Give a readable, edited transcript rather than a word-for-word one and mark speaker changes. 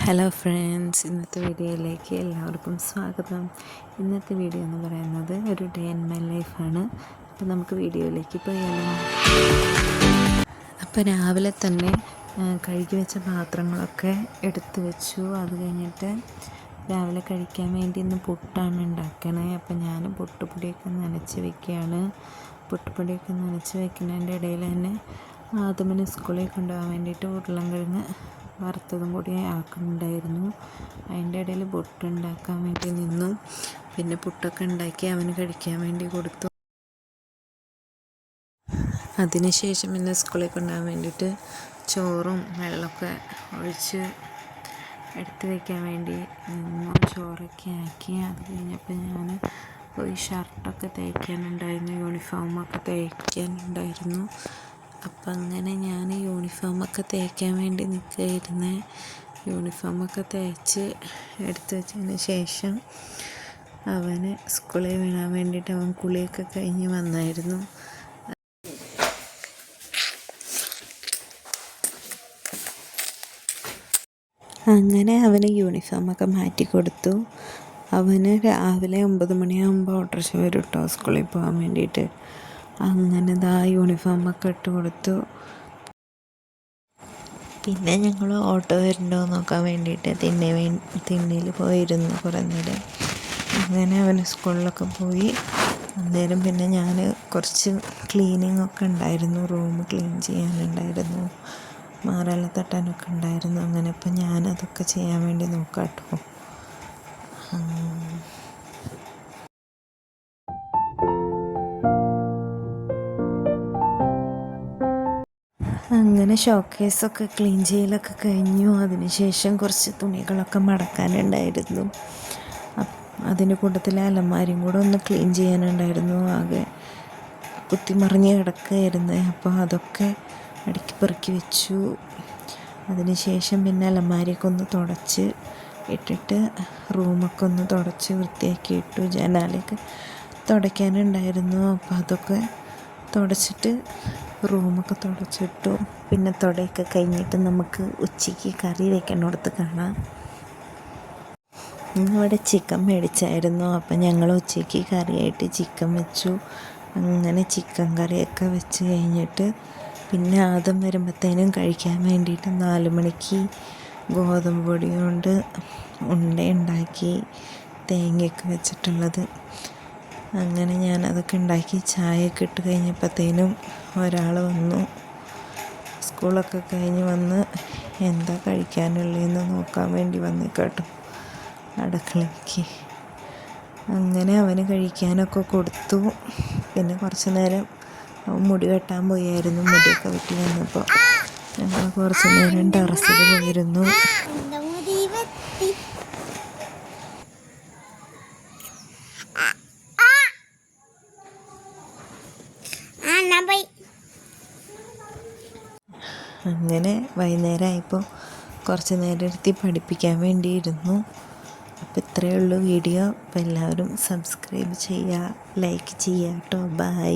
Speaker 1: Hello friends, ഇന്നത്തെ വീഡിയോയിലേക്ക് എല്ലാവർക്കും സ്വാഗതം. ഇന്നത്തെ വീഡിയോ എന്ന് പറയുന്നത് ഒരു ഡേ ഇൻ മൈ ലൈഫാണ്. അപ്പോൾ നമുക്ക് വീഡിയോയിലേക്ക് പോയാലോ. അപ്പോൾ രാവിലെ തന്നെ കഴുകി വെച്ച പാത്രങ്ങളൊക്കെ എടുത്തു വെച്ചു. അത് കഴിഞ്ഞിട്ട് രാവിലെ കഴിക്കാൻ വേണ്ടി ഇന്ന് പുട്ടാണ് ഉണ്ടാക്കണേ. അപ്പോൾ ഞാൻ പുട്ടുപൊടിയൊക്കെ നനച്ച് വെക്കുകയാണ്. പുട്ടുപൊടിയൊക്കെ നനച്ച് വെക്കുന്നതിൻ്റെ ഇടയിൽ തന്നെ ആദ്യമേ സ്കൂളിൽ കൊണ്ടുപോകാൻ വേണ്ടിയിട്ട് ഉരുളൻകിഴങ്ങ് വറുത്തതും കൂടി ആക്കുന്നുണ്ടായിരുന്നു. അതിൻ്റെ ഇടയിൽ പുട്ടുണ്ടാക്കാൻ വേണ്ടി നിന്നു. പിന്നെ പുട്ടൊക്കെ ഉണ്ടാക്കി അവന് കഴിക്കാൻ വേണ്ടി കൊടുത്തു. അതിനുശേഷം പിന്നെ സ്കൂളിൽ കൊണ്ടുപോകാൻ വേണ്ടിയിട്ട് ചോറും വെള്ളമൊക്കെ ഒഴിച്ച് എടുത്ത് വയ്ക്കാൻ വേണ്ടി നിന്നു. ചോറൊക്കെ ആക്കി. അത് കഴിഞ്ഞപ്പോൾ ഞാൻ പോയി ഷർട്ടൊക്കെ തയ്ക്കാനുണ്ടായിരുന്നു, യൂണിഫോമൊക്കെ തയ്ക്കാനുണ്ടായിരുന്നു. അപ്പം അങ്ങനെ ഞാൻ യൂണിഫോമൊക്കെ തയ്ക്കാൻ വേണ്ടി നിൽക്കുകയായിരുന്നു. യൂണിഫോമൊക്കെ തയ്ച്ച് എടുത്ത് വെച്ചതിന് ശേഷം അവന് സ്കൂളിൽ വിടാൻ വേണ്ടിയിട്ട് അവൻ കുളിയൊക്കെ കഴിഞ്ഞ് വന്നായിരുന്നു. അങ്ങനെ അവന് യൂണിഫോമൊക്കെ മാറ്റി കൊടുത്തു. അവന് രാവിലെ 9 മണിയാകുമ്പോൾ ഓട്ടോറിക്ഷ വരും കേട്ടോ സ്കൂളിൽ പോകാൻ വേണ്ടിയിട്ട്. അങ്ങനെ യൂണിഫോമൊക്കെ ഇട്ട് കൊടുത്തു. പിന്നെ ഞങ്ങൾ ഓട്ടോ വരുന്നുണ്ടോ നോക്കാൻ വേണ്ടിയിട്ട് തിണ്ണയിൽ പോയിരുന്നു കുറേ നേരം. അങ്ങനെ അവന് സ്കൂളിലൊക്കെ പോയി. അന്നേരം പിന്നെ ഞാൻ കുറച്ച് ക്ലീനിങ് ഒക്കെ ഉണ്ടായിരുന്നു, റൂം ക്ലീൻ ചെയ്യാനുണ്ടായിരുന്നു, മാറെല്ലാം തട്ടാനൊക്കെ ഉണ്ടായിരുന്നു. അങ്ങനെ ഇപ്പം ഞാനതൊക്കെ ചെയ്യാൻ വേണ്ടി നോക്കാം കേട്ടോ. അങ്ങനെ ഷോക്കേസൊക്കെ ക്ലീൻ ചെയ്യലൊക്കെ കഴിഞ്ഞു. അതിനുശേഷം കുറച്ച് തുണികളൊക്കെ മടക്കാനുണ്ടായിരുന്നു. അതിൻ്റെ കൂട്ടത്തിൽ അലമാരയും കൂടെ ഒന്ന് ക്ലീൻ ചെയ്യാനുണ്ടായിരുന്നു. ആകെ കുത്തിമറിഞ്ഞ് കിടക്കുകയായിരുന്നു. അപ്പോൾ അതൊക്കെ അടുക്കി പെറുക്കി വെച്ചു. അതിനുശേഷം പിന്നെ അലമാരയൊക്കെ ഒന്ന് തുടച്ച് ഇട്ടിട്ട് റൂമൊക്കെ ഒന്ന് തുടച്ച് വൃത്തിയാക്കി ഇട്ടു. ജനാലയൊക്കെ തുടയ്ക്കാനുണ്ടായിരുന്നു. അപ്പോൾ അതൊക്കെ തുടച്ചിട്ട് റൂമൊക്കെ തുടച്ചിട്ടു. പിന്നെ തുടയൊക്കെ കഴിഞ്ഞിട്ട് നമുക്ക് ഉച്ചയ്ക്ക് കറി വെക്കണോടത്ത് കാണാം. ഇവിടെ ചിക്കൻ മേടിച്ചായിരുന്നു. അപ്പം ഞങ്ങൾ ഉച്ചയ്ക്ക് കറിയായിട്ട് ചിക്കൻ വെച്ചു. അങ്ങനെ ചിക്കൻ കറിയൊക്കെ വെച്ച് കഴിഞ്ഞിട്ട് പിന്നെ ആദ്യം വരുമ്പോഴത്തേനും കഴിക്കാൻ വേണ്ടിയിട്ട് 4 മണിക്ക് ഗോതമ്പ് പൊടി കൊണ്ട് ഉണ്ട ഉണ്ടാക്കി, തേങ്ങയൊക്കെ വെച്ചിട്ടുള്ളത്. അങ്ങനെ ഞാനതൊക്കെ ഉണ്ടാക്കി ചായയൊക്കെ ഇട്ട് കഴിഞ്ഞപ്പോഴത്തേനും ഒരാൾ വന്നു. സ്കൂളൊക്കെ കഴിഞ്ഞ് വന്ന് എന്താ കഴിക്കാനുള്ളതെന്ന് നോക്കാൻ വേണ്ടി വന്നേക്കാട്ടോ അടുക്കളയ്ക്ക്. അങ്ങനെ അവന് കഴിക്കാനൊക്കെ കൊടുത്തു. പിന്നെ കുറച്ച് നേരം അവൻ മുടി വെട്ടാൻ പോയായിരുന്നു. മുടിയൊക്കെ വെട്ടി വന്നപ്പോൾ ഞങ്ങൾ കുറച്ച് നേരം ടെറസിൽ പോയിരുന്നു. അങ്ങനെ വൈകുന്നേരമായപ്പോൾ കുറച്ച് നേരം ഇരുത്തി പഠിപ്പിക്കാൻ വേണ്ടിയിരുന്നു. അപ്പോൾ ഇത്രയേ ഉള്ളൂ വീഡിയോ. അപ്പോൾ എല്ലാവരും സബ്സ്ക്രൈബ് ചെയ്യുക, ലൈക്ക് ചെയ്യുക കേട്ടോ. ബൈ.